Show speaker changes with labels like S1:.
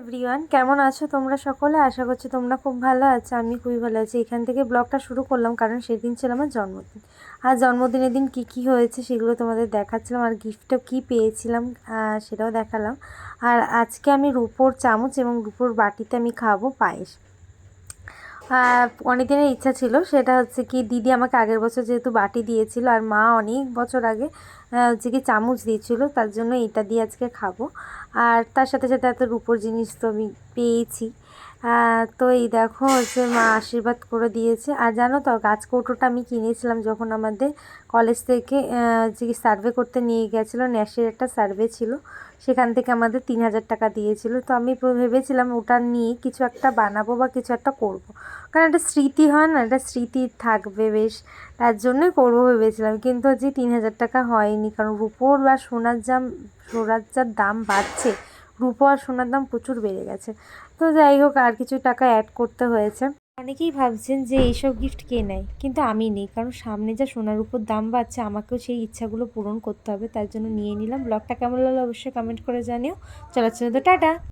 S1: Everyone, কেমন আছো তোমরা সকলে? আশা করছি তোমরা খুব ভালো আছো। আমি খুবই ভালো আছি। এখান থেকে ব্লগটা শুরু করলাম কারণ সেদিন ছিল আমার জন্মদিন। আর জন্মদিনের দিন কী হয়েছে সেগুলো তোমাদের দেখাচ্ছিলাম, আর গিফটটা কী পেয়েছিলাম সেটাও দেখালাম। আর আজকে আমি রুপোর চামচ এবং রুপোর বাটিতে আমি খাবো পায়েস। অনেক দিনের ইচ্ছা ছিল, সেটা হচ্ছে কি দিদি আমাকে আগের বছর যেহেতু বাটি দিয়েছিল আর মা অনেক বছর আগে হচ্ছে কি চামচ দিয়েছিল, তার জন্য এটা দিয়ে আজকে খাবো। আর তার সাথে সাথে এত রূপোর জিনিস তো আমি পেয়েছি। তো এই দেখো হচ্ছে মা আশীর্বাদ করে দিয়েছে। আর জানো তো, গাছ কৌটোটা আমি কিনেছিলাম যখন আমাদের কলেজ থেকে যে সার্ভে করতে নিয়ে গেছিলো, ন্যাশের একটা সার্ভে ছিল, সেখান থেকে আমাদের 3,000 টাকা দিয়েছিল। তো আমি ভেবেছিলাম ওটা নিয়ে কিছু একটা বানাবো বা কিছু একটা করব, কারণ একটা স্মৃতি হয় না, একটা স্মৃতি থাকবে বেশ, তার জন্যই করবো ভেবেছিলাম। কিন্তু যে 3,000 টাকা হয়নি, কারণ রুপোর বা সোনার যা দাম বাড়ছে, রুপো আর সোনার দাম প্রচুর বেড়ে গেছে। তো যাই হোক, আর কিছু টাকা অ্যাড করতে হয়েছে। অনেকেই ভাবছেন যে এইসব গিফট কে নেয়, কিন্তু আমি নেই, কারণ সামনে যা সোনার উপর দাম বাড়ছে, আমাকেও সেই ইচ্ছাগুলো পূরণ করতে হবে, তার জন্য নিয়ে নিলাম। ব্লগটা কেমন লাগলো অবশ্যই কমেন্ট করে জানিও। চলো তো টাটা।